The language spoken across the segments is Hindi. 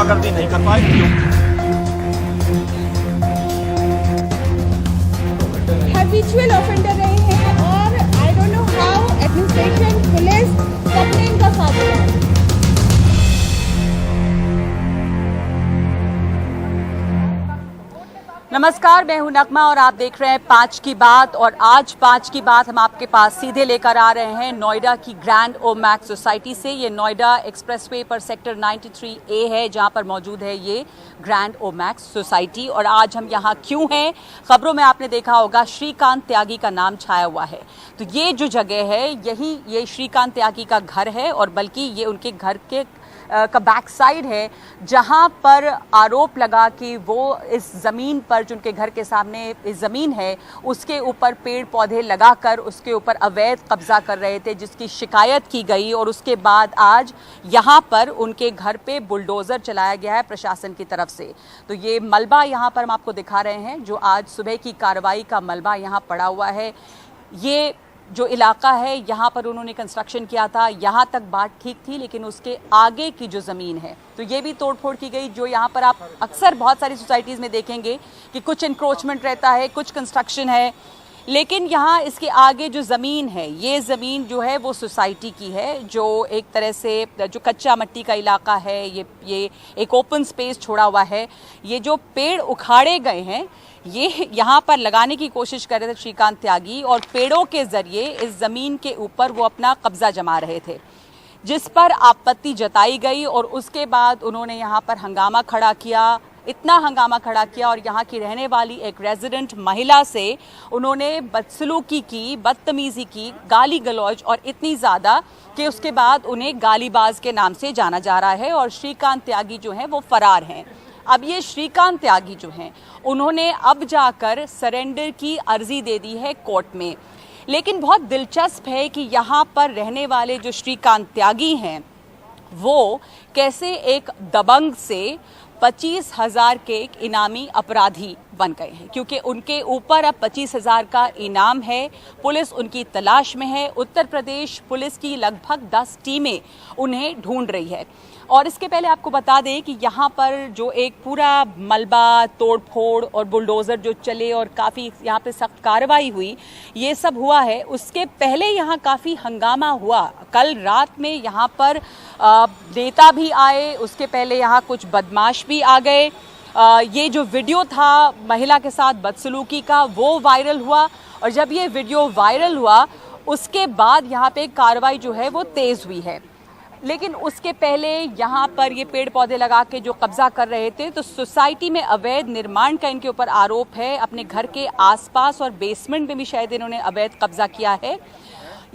गुंडागर्दी नहीं कर पाए। हैबिचुअल ऑफेंडर रहे हैं और I don't know how administration, police सबने इनका साथ दिया। नमस्कार, मैं हूं नगमा और आप देख रहे हैं 5 की बात। और आज 5 की बात हम आपके पास सीधे लेकर आ रहे हैं नोएडा की ग्रैंड ओमैक्स सोसाइटी से। ये नोएडा एक्सप्रेसवे पर सेक्टर 93A है जहां पर मौजूद है ये ग्रैंड ओमैक्स सोसाइटी। और आज हम यहाँ क्यों हैं, खबरों में आपने देखा होगा श्रीकांत त्यागी का नाम छाया हुआ है। तो ये जो जगह है यही ये श्रीकांत त्यागी का घर है और बल्कि ये उनके घर के का बैक साइड है जहां पर आरोप लगा कि वो इस ज़मीन पर जो उनके घर के सामने इस ज़मीन है उसके ऊपर पेड़ पौधे लगाकर उसके ऊपर अवैध कब्जा कर रहे थे, जिसकी शिकायत की गई। और उसके बाद आज यहां पर उनके घर पे बुलडोज़र चलाया गया है प्रशासन की तरफ से। तो ये मलबा यहां पर हम आपको दिखा रहे हैं जो आज सुबह की कार्रवाई का मलबा यहां पड़ा हुआ है। ये जो इलाका है यहाँ पर उन्होंने कंस्ट्रक्शन किया था, यहाँ तक बात ठीक थी, लेकिन उसके आगे की जो ज़मीन है तो ये भी तोड़फोड़ की गई। जो यहाँ पर आप अक्सर बहुत सारी सोसाइटीज़ में देखेंगे कि कुछ इंक्रोचमेंट रहता है, कुछ कंस्ट्रक्शन है, लेकिन यहाँ इसके आगे जो ज़मीन है ये ज़मीन जो है वो सोसाइटी की है। जो एक तरह से जो कच्चा मिट्टी का इलाका है, ये एक ओपन स्पेस छोड़ा हुआ है। ये जो पेड़ उखाड़े गए हैं ये यहाँ पर लगाने की कोशिश कर रहे थे श्रीकांत त्यागी और पेड़ों के ज़रिए इस ज़मीन के ऊपर वो अपना कब्ज़ा जमा रहे थे, जिस पर आपत्ति जताई गई। और उसके बाद उन्होंने यहाँ पर हंगामा खड़ा किया, इतना हंगामा खड़ा किया और यहाँ की रहने वाली एक रेजिडेंट महिला से उन्होंने बदसलूकी की, बदतमीज़ी की, गाली गलौज और इतनी ज़्यादा कि उसके बाद उन्हें गालीबाज के नाम से जाना जा रहा है। और श्रीकांत त्यागी जो हैं वो फरार हैं। अब ये श्रीकांत त्यागी जो हैं उन्होंने अब जाकर सरेंडर की अर्जी दे दी है कोर्ट में। लेकिन बहुत दिलचस्प है कि यहाँ पर रहने वाले जो श्रीकांत त्यागी हैं वो कैसे एक दबंग से 25,000 के एक इनामी अपराधी बन गए हैं, क्योंकि उनके ऊपर अब 25,000 का इनाम है। पुलिस उनकी तलाश में है। उत्तर प्रदेश पुलिस की लगभग 10 टीमें उन्हें ढूंढ रही है। और इसके पहले आपको बता दें कि यहाँ पर जो एक पूरा मलबा तोड़फोड़ और बुलडोज़र जो चले और काफ़ी यहाँ पे सख्त कार्रवाई हुई, ये सब हुआ है। उसके पहले यहाँ काफ़ी हंगामा हुआ। कल रात में यहाँ पर नेता भी आए, उसके पहले यहाँ कुछ बदमाश भी आ गए। ये जो वीडियो था महिला के साथ बदसलूकी का वो वायरल हुआ और जब ये वीडियो वायरल हुआ उसके बाद यहाँ पे कार्रवाई जो है वो तेज़ हुई है। लेकिन उसके पहले यहाँ पर ये पेड़ पौधे लगा के जो कब्जा कर रहे थे, तो सोसाइटी में अवैध निर्माण का इनके ऊपर आरोप है। अपने घर के आसपास और बेसमेंट में भी शायद इन्होंने अवैध कब्जा किया है।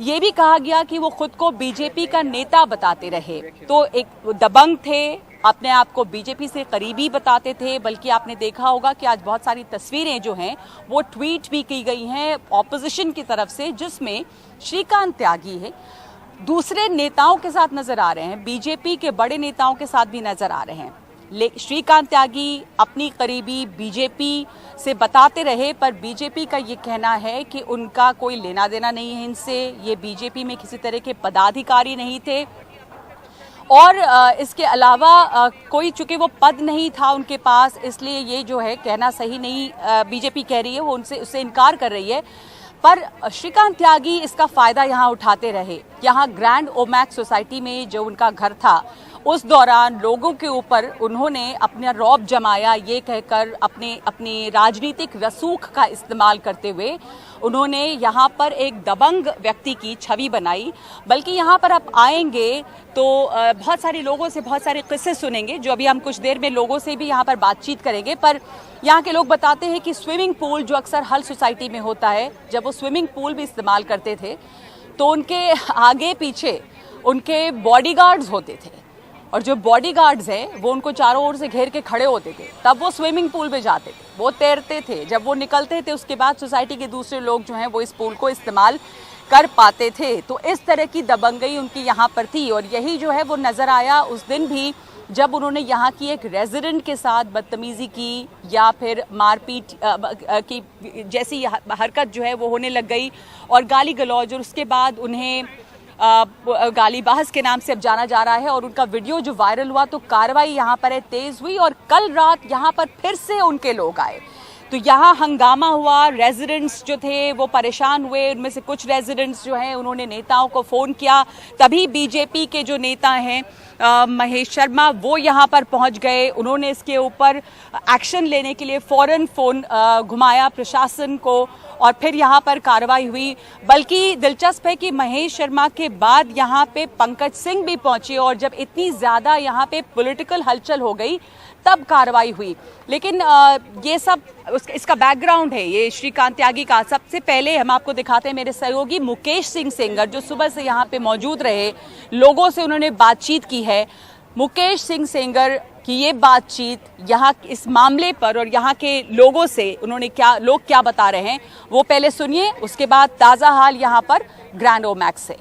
ये भी कहा गया कि वो खुद को बीजेपी का नेता बताते रहे, तो एक दबंग थे, अपने आप को बीजेपी से करीबी बताते थे। बल्कि आपने देखा होगा कि आज बहुत सारी तस्वीरें जो हैं वो ट्वीट भी की गई हैं ऑपोजिशन की तरफ से, जिसमें श्रीकांत त्यागी है दूसरे नेताओं के साथ नजर आ रहे हैं, बीजेपी के बड़े नेताओं के साथ भी नजर आ रहे हैं। श्रीकांत त्यागी अपनी करीबी बीजेपी से बताते रहे, पर बीजेपी का ये कहना है कि उनका कोई लेना देना नहीं है इनसे, ये बीजेपी में किसी तरह के पदाधिकारी नहीं थे। और इसके अलावा कोई, चूंकि वो पद नहीं था उनके पास, इसलिए ये जो है कहना सही नहीं बीजेपी कह रही है, वो उससे इनकार कर रही है। पर श्रीकांत त्यागी इसका फ़ायदा यहाँ उठाते रहे। यहाँ ग्रैंड ओमैक्स सोसाइटी में जो उनका घर था उस दौरान लोगों के ऊपर उन्होंने अपना रौब जमाया, ये कहकर अपने राजनीतिक रसूख का इस्तेमाल करते हुए उन्होंने यहाँ पर एक दबंग व्यक्ति की छवि बनाई। बल्कि यहाँ पर आप आएंगे तो बहुत सारे लोगों से बहुत सारे किस्से सुनेंगे, जो अभी हम कुछ देर में लोगों से भी यहाँ पर बातचीत करेंगे। पर यहाँ के लोग बताते हैं कि स्विमिंग पूल जो अक्सर हर सोसाइटी में होता है, जब वो स्विमिंग पूल भी इस्तेमाल करते थे तो उनके आगे पीछे उनके बॉडीगार्ड्स होते थे, और जो बॉडीगार्ड्स हैं वो उनको चारों ओर से घेर के खड़े होते थे। तब वो स्विमिंग पूल में जाते थे, वो तैरते थे, जब वो निकलते थे उसके बाद सोसाइटी के दूसरे लोग जो हैं वो इस पूल को इस्तेमाल कर पाते थे। तो इस तरह की दबंगई उनकी यहाँ पर थी। और यही जो है वो नज़र आया उस दिन भी, जब उन्होंने यहाँ की एक रेजिडेंट के साथ बदतमीज़ी की या फिर मारपीट की जैसी हरकत जो है वो होने लग गई और गाली गलौज। और उसके बाद उन्हें गालीबाज के नाम से अब जाना जा रहा है और उनका वीडियो जो वायरल हुआ तो कार्रवाई यहाँ पर है तेज हुई और कल रात यहाँ पर फिर से उनके लोग आए तो यहाँ हंगामा हुआ। रेजिडेंट्स जो थे वो परेशान हुए, उनमें से कुछ रेजिडेंट्स जो हैं उन्होंने नेताओं को फ़ोन किया, तभी बीजेपी के जो नेता हैं महेश शर्मा वो यहाँ पर पहुँच गए। उन्होंने इसके ऊपर एक्शन लेने के लिए फ़ौरन फ़ोन घुमाया प्रशासन को और फिर यहाँ पर कार्रवाई हुई। बल्कि दिलचस्प है कि महेश शर्मा के बाद यहाँ पे पंकज सिंह भी पहुँचे और जब इतनी ज़्यादा यहाँ पे पॉलिटिकल हलचल हो गई तब कार्रवाई हुई। लेकिन ये सब इसका बैकग्राउंड है ये श्रीकांत त्यागी का। सबसे पहले हम आपको दिखाते हैं मेरे सहयोगी मुकेश सिंह सेंगर जो सुबह से यहाँ पे मौजूद रहे, लोगों से उन्होंने बातचीत की है। मुकेश सिंह सेंगर की ये बातचीत यहाँ इस मामले पर और यहाँ के लोगों से उन्होंने लोग क्या बता रहे हैं वो पहले सुनिए, उसके बाद ताज़ा हाल यहाँ पर ग्रैंड ओमैक्स से।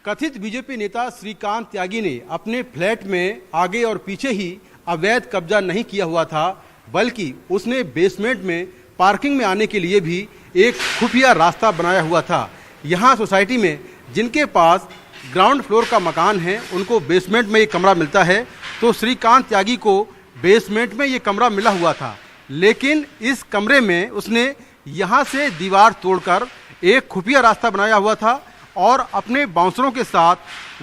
कथित बीजेपी नेता श्रीकांत त्यागी ने अपने फ्लैट में आगे और पीछे ही अवैध कब्जा नहीं किया हुआ था, बल्कि उसने बेसमेंट में पार्किंग में आने के लिए भी एक खुफिया रास्ता बनाया हुआ था। यहाँ सोसाइटी में जिनके पास ग्राउंड फ्लोर का मकान है उनको बेसमेंट में ये कमरा मिलता है, तो श्रीकांत त्यागी को बेसमेंट में ये कमरा मिला हुआ था। लेकिन इस कमरे में उसने यहाँ से दीवार तोड़कर एक खुफिया रास्ता बनाया हुआ था और अपने बाउंसरों के साथ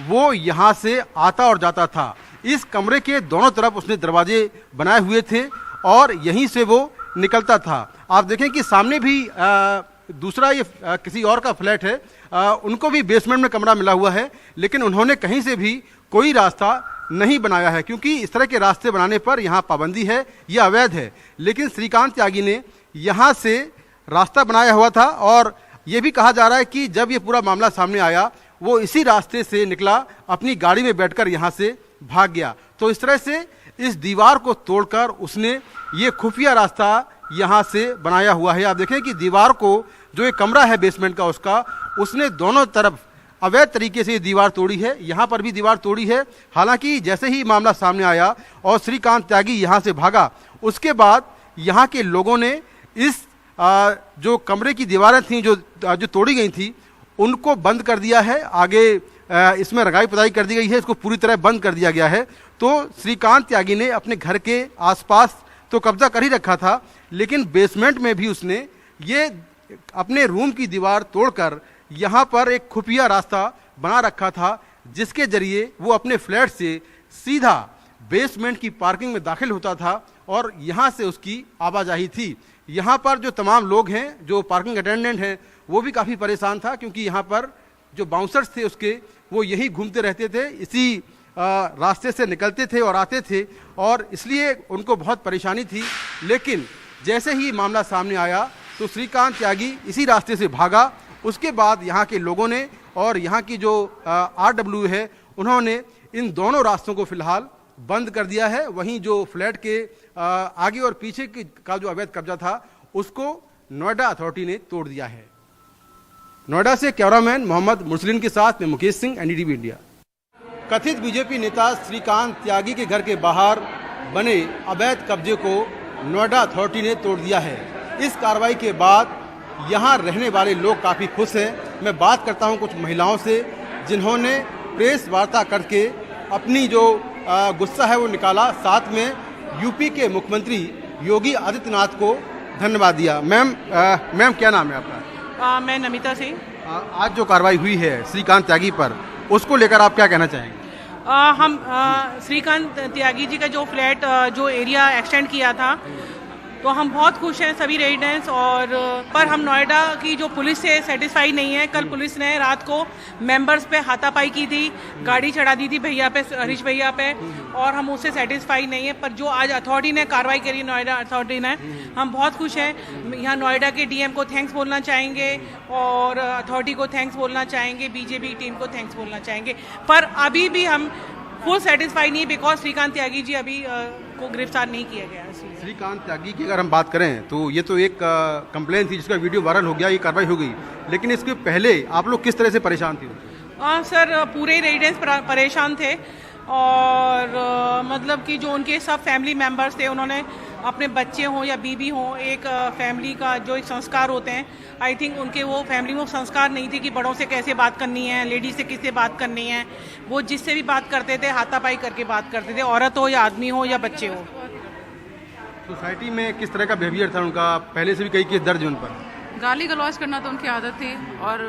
वो यहाँ से आता और जाता था। इस कमरे के दोनों तरफ उसने दरवाजे बनाए हुए थे और यहीं से वो निकलता था। आप देखें कि सामने भी दूसरा ये किसी और का फ्लैट है, उनको भी बेसमेंट में कमरा मिला हुआ है, लेकिन उन्होंने कहीं से भी कोई रास्ता नहीं बनाया है क्योंकि इस तरह के रास्ते बनाने पर यहाँ पाबंदी है, ये अवैध है। लेकिन श्रीकांत त्यागी ने यहाँ से रास्ता बनाया हुआ था और ये भी कहा जा रहा है कि जब ये पूरा मामला सामने आया वो इसी रास्ते से निकला, अपनी गाड़ी में बैठकर यहाँ से भाग गया। तो इस तरह से इस दीवार को तोड़कर उसने ये खुफिया रास्ता यहाँ से बनाया हुआ है। आप देखें कि दीवार को जो एक कमरा है बेसमेंट का उसका, उसने दोनों तरफ अवैध तरीके से ये दीवार तोड़ी है। यहाँ पर भी दीवार तोड़ी है। हालांकि जैसे ही मामला सामने आया और श्रीकांत त्यागी यहाँ से भागा, उसके बाद यहाँ के लोगों ने इस जो कमरे की दीवारें थीं जो तोड़ी गई थी उनको बंद कर दिया है। आगे इसमें रंगाई पुताई कर दी गई है, इसको पूरी तरह बंद कर दिया गया है। तो श्रीकांत त्यागी ने अपने घर के आसपास तो कब्जा कर ही रखा था, लेकिन बेसमेंट में भी उसने ये अपने रूम की दीवार तोड़कर यहाँ पर एक खुफिया रास्ता बना रखा था, जिसके जरिए वो अपने फ्लैट से सीधा बेसमेंट की पार्किंग में दाखिल होता था और यहाँ से उसकी आवाजाही थी। यहाँ पर जो तमाम लोग हैं, जो पार्किंग अटेंडेंट हैं, वो भी काफ़ी परेशान था क्योंकि यहाँ पर जो बाउंसर्स थे उसके वो यही घूमते रहते थे, इसी रास्ते से निकलते थे और आते थे और इसलिए उनको बहुत परेशानी थी। लेकिन जैसे ही मामला सामने आया तो श्रीकांत त्यागी इसी रास्ते से भागा। उसके बाद यहाँ के लोगों ने और यहाँ की जो RW है उन्होंने इन दोनों रास्तों को फिलहाल बंद कर दिया है। वहीं जो फ्लैट के आगे और पीछे का जो अवैध कब्जा था उसको नोएडा अथॉरिटी ने तोड़ दिया है। नोएडा से कैमरामैन मोहम्मद मुरसलिन के साथ में मुकेश सिंह, NDTV इंडिया। कथित बीजेपी नेता श्रीकांत त्यागी के घर के बाहर बने अवैध कब्जे को नोएडा अथॉरिटी ने तोड़ दिया है। इस कार्रवाई के बाद यहाँ रहने वाले लोग काफ़ी खुश हैं। मैं बात करता हूँ कुछ महिलाओं से जिन्होंने प्रेस वार्ता करके अपनी जो गुस्सा है वो निकाला, साथ में यूपी के मुख्यमंत्री योगी आदित्यनाथ को धन्यवाद दिया। मैम क्या नाम है आपका? मैं नमिता सिंह। आज जो कार्रवाई हुई है श्रीकांत त्यागी पर, उसको लेकर आप क्या कहना चाहेंगे? हम श्रीकांत त्यागी जी का जो फ्लैट जो एरिया एक्सटेंड किया था तो हम बहुत खुश हैं सभी रेजिडेंट्स, और पर हम नोएडा की जो पुलिस से सेटिस्फाई नहीं है। कल पुलिस ने रात को मेंबर्स पे हाथापाई की थी, गाड़ी चढ़ा दी थी भैया पे, हरीश भैया पे, और हम उससे सेटिस्फाई नहीं है। पर जो आज अथॉरिटी ने कार्रवाई करी, नोएडा अथॉरिटी ने, हम बहुत खुश हैं। यहाँ नोएडा के DM को थैंक्स बोलना चाहेंगे और अथॉरिटी को थैंक्स बोलना चाहेंगे, बीजेपी टीम को थैंक्स बोलना चाहेंगे। पर अभी भी हम फुल सेटिस्फाई नहीं, बिकॉज श्रीकांत त्यागी जी अभी को गिरफ्तार नहीं किया गया। श्रीकांत त्यागी की अगर हम बात करें तो ये तो एक कंप्लेंट थी जिसका वीडियो वायरल हो गया, ये कार्रवाई हो गई, लेकिन इसके पहले आप लोग किस तरह से परेशान थे? सर पूरे रेजिडेंट्स परेशान थे और मतलब कि जो उनके सब फैमिली मेम्बर्स थे उन्होंने अपने बच्चे हों या बीबी हों, एक फैमिली का जो एक संस्कार होते हैं, आई थिंक उनके वो फैमिली में संस्कार नहीं थे कि बड़ों से कैसे बात करनी है, लेडीज से किससे बात करनी है। वो जिससे भी बात करते थे हाथापाई करके बात करते थे, औरत हो या आदमी हो या बच्चे हो। सोसाइटी में किस तरह का बिहेवियर था उनका? पहले से भी कई केस दर्ज हैं उन पर। गाली गलौज करना तो उनकी आदत थी और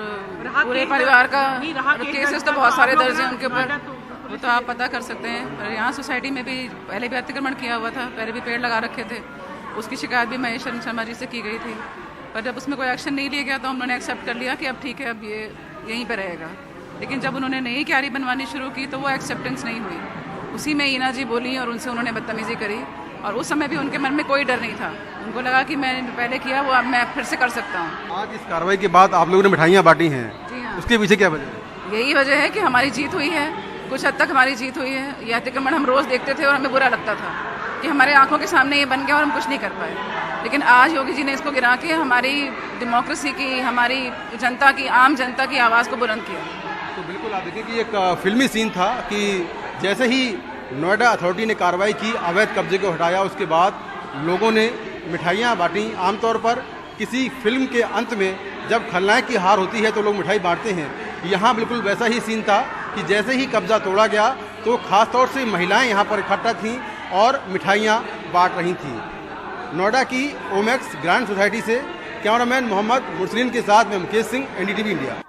पूरे परिवार का केसेस तो बहुत सारे दर्ज हैं उनके ऊपर, वो तो आप पता कर सकते हैं। और यहाँ सोसाइटी में भी पहले भी अतिक्रमण किया हुआ था, पहले भी पेड़ लगा रखे थे, उसकी शिकायत भी महेश शर्मा जी से की गई थी, पर जब उसमें कोई एक्शन नहीं लिया गया तो उन्होंने एक्सेप्ट कर लिया कि अब ठीक है, अब ये यहीं पर रहेगा। लेकिन जब उन्होंने नई क्यारी बनवानी शुरू की तो वो एक्सेप्टेंस नहीं हुई। उसी में ईना जी बोली और उनसे उन्होंने बदतमीजी करी, और उस समय भी उनके मन में कोई डर नहीं था, उनको लगा कि मैंने पहले किया वो अब मैं फिर से कर सकता हूँ। आज इस कार्रवाई के बाद आप लोगों ने मिठाइयाँ बांटी हैं, जी हाँ, उसके पीछे क्या वजह है? यही वजह है कि हमारी जीत हुई है, कुछ हद तक हमारी जीत हुई है। यह अतिक्रमण हम रोज़ देखते थे और हमें बुरा लगता था कि हमारे आंखों के सामने ये बन गया और हम कुछ नहीं कर पाए, लेकिन आज योगी जी ने इसको गिरा के हमारी डेमोक्रेसी की, हमारी जनता की, आम जनता की आवाज़ को बुलंद किया। तो बिल्कुल आप देखिए कि एक फिल्मी सीन था कि जैसे ही नोएडा अथॉरिटी ने कार्रवाई की, अवैध कब्जे को हटाया, उसके बाद लोगों ने मिठाइयाँ बांटी। आमतौर पर किसी फिल्म के अंत में जब खलनायक की हार होती है तो लोग मिठाई बांटते हैं, यहाँ बिल्कुल वैसा ही सीन था कि जैसे ही कब्जा तोड़ा गया तो खास तौर से महिलाएं यहाँ पर इकट्ठा थीं और मिठाइयाँ बांट रही थीं। नोएडा की ओमैक्स ग्रैंड सोसाइटी से कैमरामैन मोहम्मद मुरसलीन के साथ मैं मुकेश सिंह, एनडीटीवी इंडिया।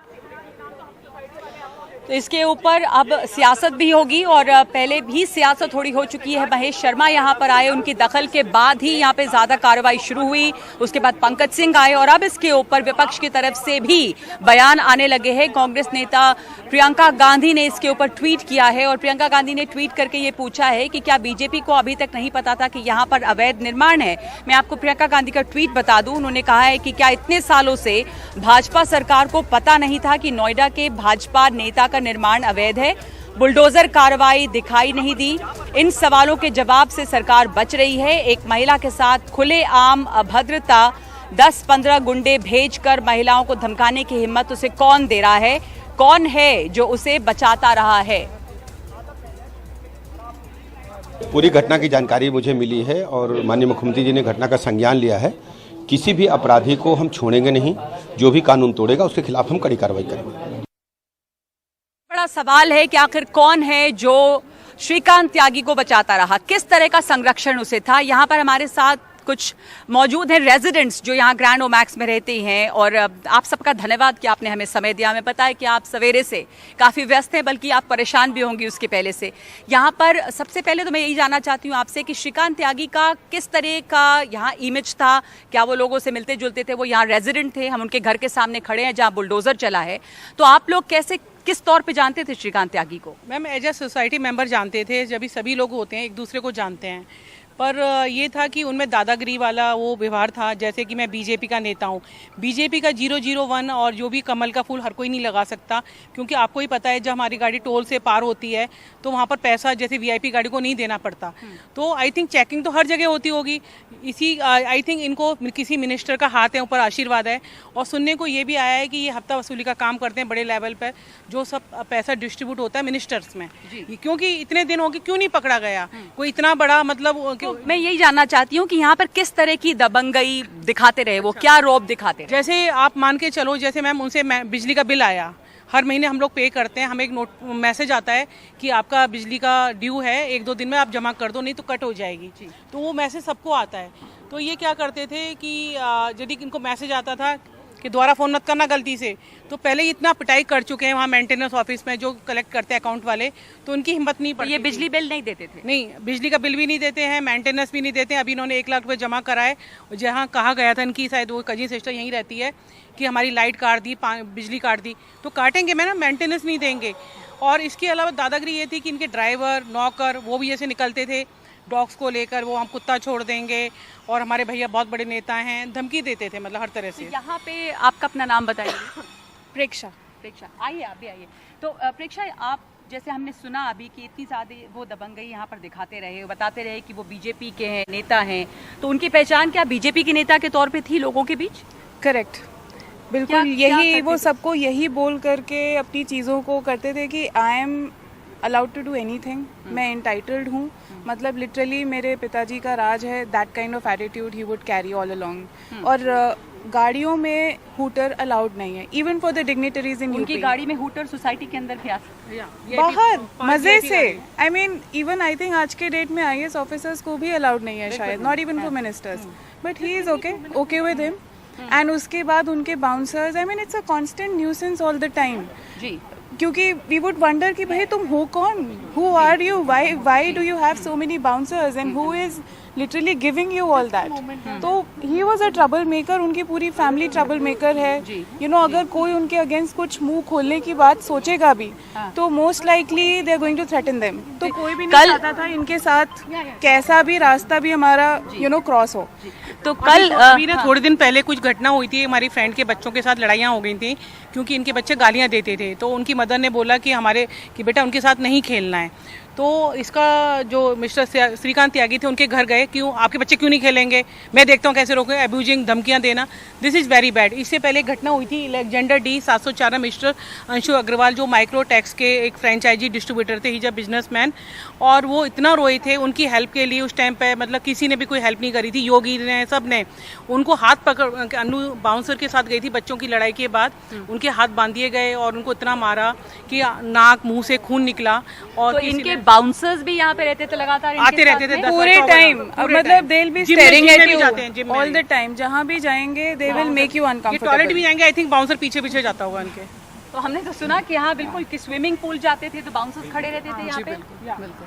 तो इसके ऊपर अब सियासत भी होगी और पहले भी सियासत थोड़ी हो चुकी है। महेश शर्मा यहाँ पर आए, उनकी दखल के बाद ही यहाँ पे ज्यादा कार्रवाई शुरू हुई, उसके बाद पंकज सिंह आए और अब इसके ऊपर विपक्ष की तरफ से भी बयान आने लगे हैं। कांग्रेस नेता प्रियंका गांधी ने इसके ऊपर ट्वीट किया है और प्रियंका गांधी ने ट्वीट करके ये पूछा है कि क्या बीजेपी को अभी तक नहीं पता था कि यहाँ पर अवैध निर्माण है। मैं आपको प्रियंका गांधी का ट्वीट बता दूं, उन्होंने कहा है कि क्या इतने सालों से भाजपा सरकार को पता नहीं था कि नोएडा के भाजपा नेता निर्माण अवैध है? बुलडोजर कार्रवाई दिखाई नहीं दी। इन सवालों के जवाब से सरकार बच रही है। एक महिला के साथ खुलेआम अभद्रता, 10-15 गुंडे भेजकर महिलाओं को धमकाने की हिम्मत उसे कौन दे रहा है? कौन है जो उसे बचाता रहा है? पूरी घटना की जानकारी मुझे मिली है और माननीय मुख्यमंत्री जी ने घटना का संज्ञान लिया है। किसी भी अपराधी को हम छोड़ेंगे नहीं, जो भी कानून तोड़ेगा उसके खिलाफ हम कड़ी कार्रवाई करेंगे। बड़ा सवाल है कि आखिर कौन है जो श्रीकांत त्यागी को बचाता रहा, किस तरह का संरक्षण उसे था। यहाँ पर हमारे साथ कुछ मौजूद हैं रेजिडेंट्स जो यहाँ ग्रैंड ओमैक्स में रहते हैं और आप सबका धन्यवाद कि आपने हमें समय दिया। हमें पता है कि आप सवेरे से काफ़ी व्यस्त हैं, बल्कि आप परेशान भी होंगी उसके पहले से। यहाँ पर सबसे पहले तो मैं यही जानना चाहती हूँ आपसे कि श्रीकांत त्यागी का किस तरह का यहाँ इमेज था? क्या वो लोगों से मिलते जुलते थे? वो यहाँ रेजिडेंट थे, हम उनके घर के सामने खड़े हैं जहाँ बुलडोजर चला है, तो आप लोग कैसे, किस तौर पे जानते थे श्रीकांत त्यागी को? Ma'am as a society member जानते थे, जब भी सभी लोग होते हैं एक दूसरे को जानते हैं, पर ये था कि उनमें दादागिरी वाला वो व्यवहार था। जैसे कि मैं बीजेपी का नेता हूँ, बीजेपी का 001 और जो भी कमल का फूल हर कोई नहीं लगा सकता, क्योंकि आपको ही पता है जब हमारी गाड़ी टोल से पार होती है तो वहाँ पर पैसा जैसे वीआईपी गाड़ी को नहीं देना पड़ता। तो आई थिंक चेकिंग तो हर जगह होती होगी, इसी आई थिंक इनको किसी मिनिस्टर का हाथ है ऊपर, आशीर्वाद है। और सुनने को ये भी आया है कि ये हफ्ता वसूली का काम करते हैं बड़े लेवल पर, जो सब पैसा डिस्ट्रीब्यूट होता है मिनिस्टर्स में, क्योंकि इतने दिन हो गए क्यों नहीं पकड़ा गया कोई इतना बड़ा, मतलब मैं यही जानना चाहती हूँ कि यहाँ पर किस तरह की दबंगई दिखाते रहे वो, क्या रौब दिखाते रहे? जैसे आप मान के चलो, जैसे मैम उनसे बिजली का बिल आया, हर महीने हम लोग पे करते हैं, हमें एक मैसेज आता है कि आपका बिजली का ड्यू है, 1-2 दिन में आप जमा कर दो नहीं तो कट हो जाएगी। तो वो मैसेज सबको आता है। तो ये क्या करते थे कि यदि इनको मैसेज आता था कि दोबारा फ़ोन मत करना गलती से, तो पहले ही इतना पिटाई कर चुके हैं वहाँ मेंटेनेंस ऑफिस में जो कलेक्ट करते हैं अकाउंट वाले, तो उनकी हिम्मत नहीं पड़ती। ये बिजली बिल नहीं देते थे? नहीं, बिजली का बिल भी नहीं देते हैं, मेंटेनेंस भी नहीं देते हैं। अभी इन्होंने 1 लाख रुपये जमा कराए, जहाँ कहा गया था इनकी शायद वो कजिन सिस्टर यहीं रहती है कि हमारी लाइट काट दी, बिजली काट दी, तो काटेंगे मैं ना, मेंटेनेंस नहीं देंगे। और इसके अलावा दादागिरी ये थी कि इनके ड्राइवर नौकर वो भी जैसे निकलते थे डॉग्स को लेकर, वो हम कुत्ता छोड़ देंगे, और हमारे भैया बहुत बड़े नेता हैं, धमकी देते थे, मतलब हर तरह से। यहाँ पे आपका अपना नाम बताइए। प्रेक्षा। प्रेक्षा, आइए आप भी आइए। तो प्रेक्षा, आप जैसे हमने सुना अभी कि इतनी ज़्यादा वो दबंगई यहाँ पर दिखाते रहे, बताते रहे कि वो बीजेपी के हैं, नेता हैं, तो उनकी पहचान क्या बीजेपी के नेता के तौर पे थी लोगों के बीच? करेक्ट, बिल्कुल। यही वो सबको यही बोल करके अपनी चीज़ों को करते थे कि I am allowed to do anything, मैं इंटाइटल्ड हूँ, मतलब लिटरली मेरे पिताजी का राज है, दैट काइंड ऑफ एटीट्यूड ही वुड कैरी ऑल अलोंग। और गाड़ियों में हूटर अलाउड नहीं है, even for the dignitaries in उनकी गाड़ी में हूटर सोसाइटी के अंदर भी बाहर मजे से। I mean even I think आज के डेट में IAS ऑफिसर्स को भी अलाउड नहीं है शायद, not even for ministers, but he is okay with him. And उसके बाद उनके bouncers, I mean it's a constant nuisance all the time जी, क्योंकि वी वुड वंडर कि भाई तुम हो कौन, who are you, why do you have so many bouncers and who is literally giving you all that. तो he was a trouble maker, उनकी पूरी फैमिली ट्रबल मेकर है। यू नो अगर कोई उनके अगेंस्ट कुछ मुंह खोलने की बात सोचेगा भी तो most likely they are going to threaten them. तो कोई भी नहीं चाहता था इनके साथ कैसा भी रास्ता भी हमारा क्रॉस हो। तो कल अभी ना थोड़े दिन पहले कुछ घटना हुई थी, हमारी फ्रेंड के बच्चों के साथ लड़ाइयाँ हो गई थी क्योंकि इनके बच्चे गालियाँ देते थे, तो उनकी मदर ने बोला कि बेटा उनके साथ नहीं खेलना है। तो इसका जो मिस्टर श्रीकांत त्यागी थे उनके घर गए, क्यों आपके बच्चे क्यों नहीं खेलेंगे, मैं देखता हूँ कैसे रोके, अब्यूजिंग, धमकियाँ देना, दिस इज़ वेरी बैड। इससे पहले घटना हुई थी अलेक्जेंडर डी 704 में मिस्टर अंशु अग्रवाल जो माइक्रोटैक्स के एक फ्रेंचाइजी डिस्ट्रीब्यूटर थे, ही इज अ बिजनेसमैन, और वो इतना रोए थे उनकी हेल्प के लिए उस टाइम पे, मतलब किसी ने भी कोई हेल्प नहीं करी थी, योगी ने, सब ने उनको हाथ पकड़, अनु बाउंसर के साथ गई थी बच्चों की लड़ाई के बाद, उनके हाथ बांध दिए गए और उनको इतना मारा कि नाक मुंह से खून निकला। और तो इनके बाउंसर्स भी यहाँ पे रहते थे, लगातार आते रहते थे पूरे टाइम, मतलब they will be staring at you all the time, जहाँ भी जाएंगे they will make you uncomfortable. Toilet भी जाएंगे, आई थिंक बाउंसर पीछे पीछे जाता होगा इनके। तो हमने तो सुना कि यहाँ बिल्कुल कि स्विमिंग पूल जाते थे तो बाउंसर्स खड़े रहते थे यहाँ पे,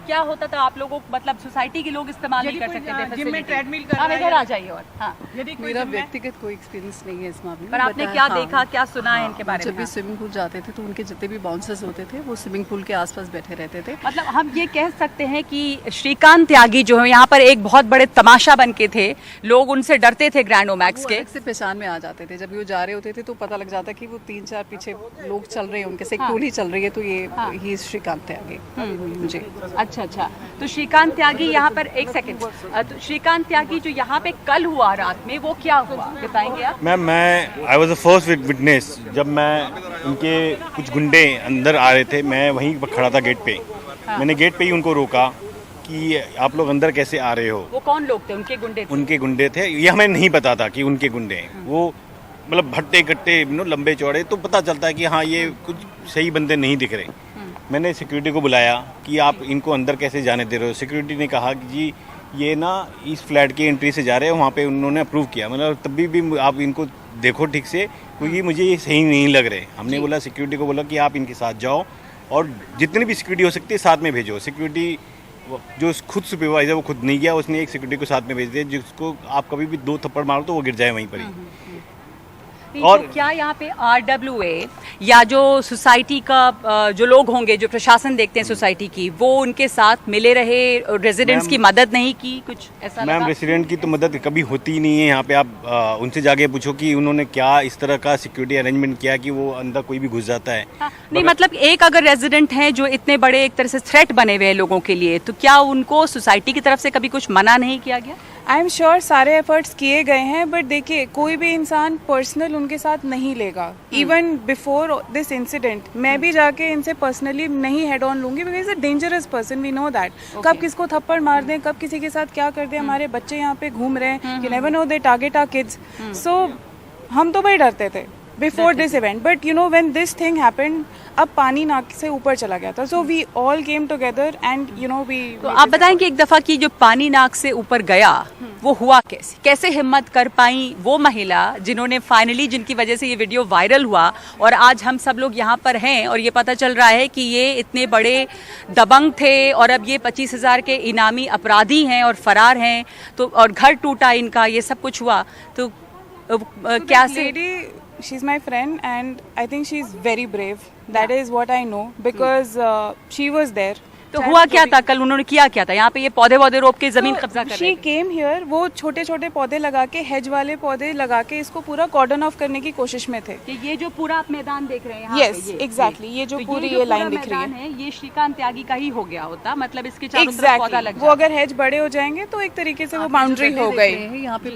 क्या होता था आप लोगों, मतलब सोसाइटी के लोग इस्तेमाल नहीं कर सकते थे जिम में ट्रेडमिल कर, आप इधर आ जाइए। और हाँ, मेरा व्यक्तिगत कोई एक्सपीरियंस नहीं है इस मामले में, पर आपने क्या देखा, क्या सुना है इनके बारे में? जब भी स्विमिंग पूल जाते थे तो उनके जितने भी बाउंसर्स होते थे वो स्विमिंग पूल के आसपास बैठे रहते थे। मतलब हम ये कह सकते हैं कि श्रीकांत त्यागी जो है यहाँ पर एक बहुत बड़े तमाशा बन के थे, लोग उनसे डरते थे ग्रैंड ओमैक्स के, से पहचान में आ जाते थे। जब वो जा रहे होते थे तो पता लग जाता कि वो 3-4 पीछे लोग चल रहे हैं, उनके से पूल ही चल रही है, तो ये ही श्रीकांत त्यागी जी। अच्छा, तो श्रीकांत त्यागी यहाँ पर, एक सेकंड, तो श्रीकांत त्यागी जो यहाँ पे कल हुआ रात में, वो क्या हुआ बताएंगे आप? मैम, मैं I was the first witness. जब मैं उनके कुछ गुंडे अंदर आ रहे थे, मैं वहीं पर खड़ा था गेट पे, मैंने गेट पे ही उनको रोका कि आप लोग अंदर कैसे आ रहे हो। वो कौन लोग थे? उनके गुंडे थे? उनके गुंडे थे, ये हमें नहीं पता था कि उनके गुंडे हैं। वो मतलब भट्टे कट्टे लंबे चौड़े, तो पता चलता है कि हाँ ये कुछ सही बंदे नहीं दिख रहे। मैंने सिक्योरिटी को बुलाया कि आप इनको अंदर कैसे जाने दे रहे हो। सिक्योरिटी ने कहा कि जी ये ना इस फ्लैट की एंट्री से जा रहे हैं, वहाँ पे उन्होंने अप्रूव किया, मतलब तभी भी आप इनको देखो ठीक से, क्योंकि मुझे ये सही नहीं लग रहे। हमने बोला, सिक्योरिटी को बोला कि आप इनके साथ जाओ और जितनी भी सिक्योरिटी हो सकती है साथ में भेजो। सिक्योरिटी जो खुद सुपरवाइजर वो खुद नहीं गया, उसने एक सिक्योरिटी को साथ में भेज दिया, जिसको आप कभी भी 2 थप्पड़ मारो तो वो गिर जाए वहीं पर ही। और तो क्या यहाँ पे RWA या जो सोसाइटी का जो लोग होंगे, जो प्रशासन देखते हैं सोसाइटी की, वो उनके साथ मिले रहे, रेजिडेंट्स की मदद नहीं की, कुछ ऐसा? मैम, रेजिडेंट की तो मदद कभी होती ही नहीं है यहाँ पे। आप उनसे जाके पूछो कि उन्होंने क्या इस तरह का सिक्योरिटी अरेंजमेंट किया कि वो अंदर कोई भी घुस जाता है। नहीं, मतलब एक अगर रेजिडेंट हैं जो इतने बड़े एक तरह से थ्रेट बने हुए हैं लोगों के लिए, तो क्या उनको सोसाइटी की तरफ से कभी कुछ मना नहीं किया गया? आई एम श्योर सारे एफर्ट्स किए गए हैं, बट देखिए कोई भी इंसान पर्सनल उनके साथ नहीं लेगा। इवन बिफोर दिस इंसिडेंट मैं भी जाके इनसे पर्सनली नहीं हेड ऑन लूंगी, because is a dangerous person, we know that. कब किसको थप्पड़ मार दें, कब किसी के साथ क्या कर दें। हमारे बच्चे यहाँ पे घूम रहे हैं, you never know, they target our kids. So हम तो भाई डरते थे before this event, but you know when this thing happened, अब पानी नाक से ऊपर चला गया था। So we all came together and you know we. तो आप बताएं कि एक दफा की जो पानी नाक से ऊपर गया वो हुआ कैसे हिम्मत कर पाई वो महिला जिन्होंने फाइनली, जिनकी वजह से ये वीडियो वायरल हुआ और आज हम सब लोग यहाँ पर हैं और ये पता चल रहा है कि ये इतने बड़े दबंग थे और अब ये 25,000 के इनामी अपराधी हैं और फरार हैं, तो और घर टूटा इनका, ये सब कुछ हुआ। तो क्या से she's my friend and I think she's very brave. That is what I know because she was there. तो हुआ क्या था कल, उन्होंने किया क्या था? यहाँ पे ये पौधे रोप के जमीन कब्जा कर रहे थे। She came here, वो छोटे छोटे पौधे लगा के, हेज वाले पौधे लगा के इसको पूरा कॉर्डन ऑफ करने की कोशिश में थे। कि ये जो पूरा आप मैदान देख रहे हैं, यस एग्जैक्टली, ये जो पूरी ये लाइन दिख रही है, ये श्रीकांत त्यागी का ही हो गया होता, मतलब इसके चारों तरफ पौधा लग जाए। वो अगर हेज बड़े हो जाएंगे तो एक तरीके से वो बाउंड्री हो गई। यहाँ पे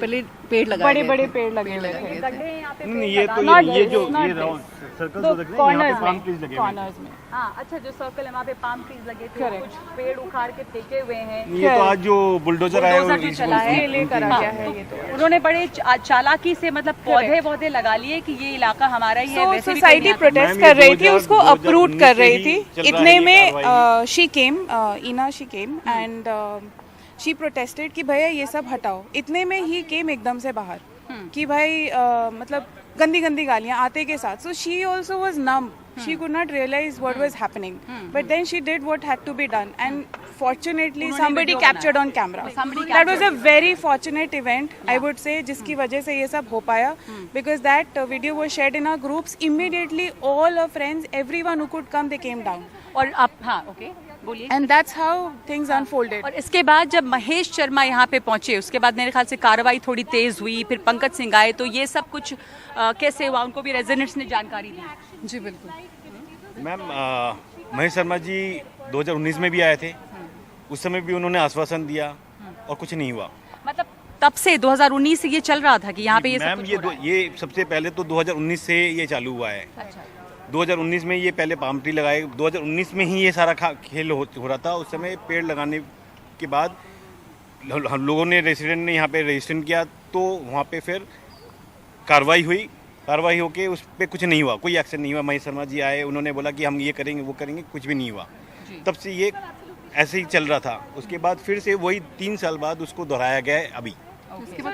पेड़ लगाए बड़े गए बड़े थे। पेड़ लगे हुए थे गड्ढे हैं यहाँ पे नहीं, पेड़ ये लगा- तो Not ये this, जो not ये this. सर्कल तो जो देख रहे हैं, यहाँ पे कॉर्नर्स palm में trees लगे हुए हैं। कॉर्नर्स में हाँ, अच्छा, जो सर्कल है वहाँ पे पाम ट्रीज लगे थे, Correct. कुछ पेड़ उखाड़ के फेंके हुए हैं। ये तो आज जो बुलडोजर आया बुलडोजर जो चला है, ये लेकर आ गया है ये तो उन्होंने बड़े चालाकी से मतलब पौधे वौधे लगा लिए कि ये इलाका हमारा ही है। सो वैसे भी कोई सोसाइटी नहीं आता। प्रोटेस्ट मैम, ये कर रही थी, 2000 उसको 2019 अप्रूव कर रही से थी। ही चल रहा है इतने ये में कार्रवाई। शी केम ईना she came and she protested कि भैया ये सब हटाओ। इतने में ही केम एकदम से बाहर कि भाई मतलब गंदी गंदी गालियां आते के साथ। So she also was numb, she could not realize what was happening, but then she did what had to be done and fortunately somebody captured on camera. That was a very fortunate event, I would say, जिसकी वजह से ये सब हो पाया, because that video was shared in our groups. Immediately all our friends, everyone who could come, they came down, और आप, हाँ, ओके, बोलिए। and that's how things unfolded. और इसके बाद जब महेश शर्मा यहाँ पे पहुंचे, उसके बाद मेरे ख्याल से कार्रवाई थोड़ी तेज हुई, फिर पंकज सिंह आए, तो ये सब कुछ कैसे हुआ, उनको भी रेजिडेंट्स ने जानकारी दी? जी बिल्कुल। मैम महेश शर्मा जी 2019 में भी आए थे, उस समय भी उन्होंने आश्वासन दिया और कुछ नहीं हुआ। मतलब तब से 2019 से ये चल रहा था कि यहाँ पे ये सब मैम कुछ ये हो रहा है। ये सबसे पहले तो 2019 से ये चालू हुआ है। अच्छा, 2019 में ये पहले पाम ट्री लगाए, 2019 में ही ये सारा खेल हो रहा था। उस समय पेड़ लगाने के बाद हम लोगों ने रेसिडेंट ने यहाँ पे रजिस्ट्रेशन किया, तो वहाँ पे फिर कार्रवाई हुई। कार्रवाई होके उस पर कुछ नहीं हुआ, कोई एक्शन नहीं हुआ। महेश शर्मा जी आए, उन्होंने बोला कि हम ये करेंगे वो करेंगे, कुछ भी नहीं हुआ। तब से ये ऐसे ही चल रहा था। उसके बाद फिर से वही 3 साल बाद उसको दोहराया गया है अभी।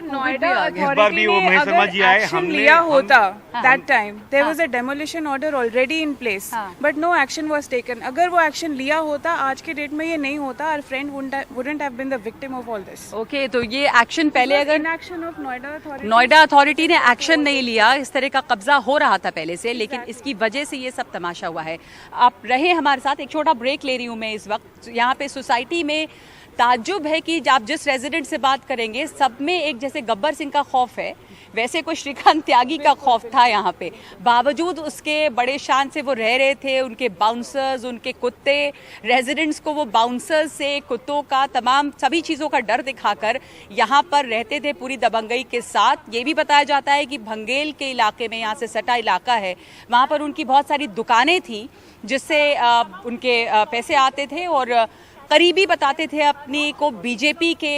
नोएडा इस बार भी वो महेश शर्मा जी आए, हमने लिया होता that time there was a demolition order already in place, हाँ. but no action was taken. अगर वो एक्शन लिया होता आज के डेट में ये नहीं होता, our friend wouldn't have been the victim of all this. Okay, तो ये एक्शन पहले अगर inaction of Noida authority. Noida authority ने एक्शन नहीं लिया, इस तरह का कब्जा हो रहा था पहले से, लेकिन इसकी वजह से ये सब तमाशा हुआ है। आप रहे हमारे साथ, एक छोटा ब्रेक ले रही हूँ मैं इस वक्त। यहाँ पे सोसाइटी में ताज्जुब है कि आप जिस रेजिडेंट से बात करेंगे सब में एक जैसे गब्बर सिंह का खौफ है, वैसे कोई श्रीकांत त्यागी का खौफ था यहाँ पे। बावजूद उसके बड़े शान से वो रह रहे थे। उनके बाउंसर्स, उनके कुत्ते, रेजिडेंट्स को वो बाउंसर्स से, कुत्तों का, तमाम सभी चीज़ों का डर दिखाकर यहाँ पर रहते थे पूरी दबंगई के साथ। ये भी बताया जाता है कि भंगेल के इलाके में, यहाँ से सटा इलाका है, वहाँ पर उनकी बहुत सारी दुकानें थी जिससे उनके पैसे आते थे, और करीबी बताते थे अपनी को बीजेपी के।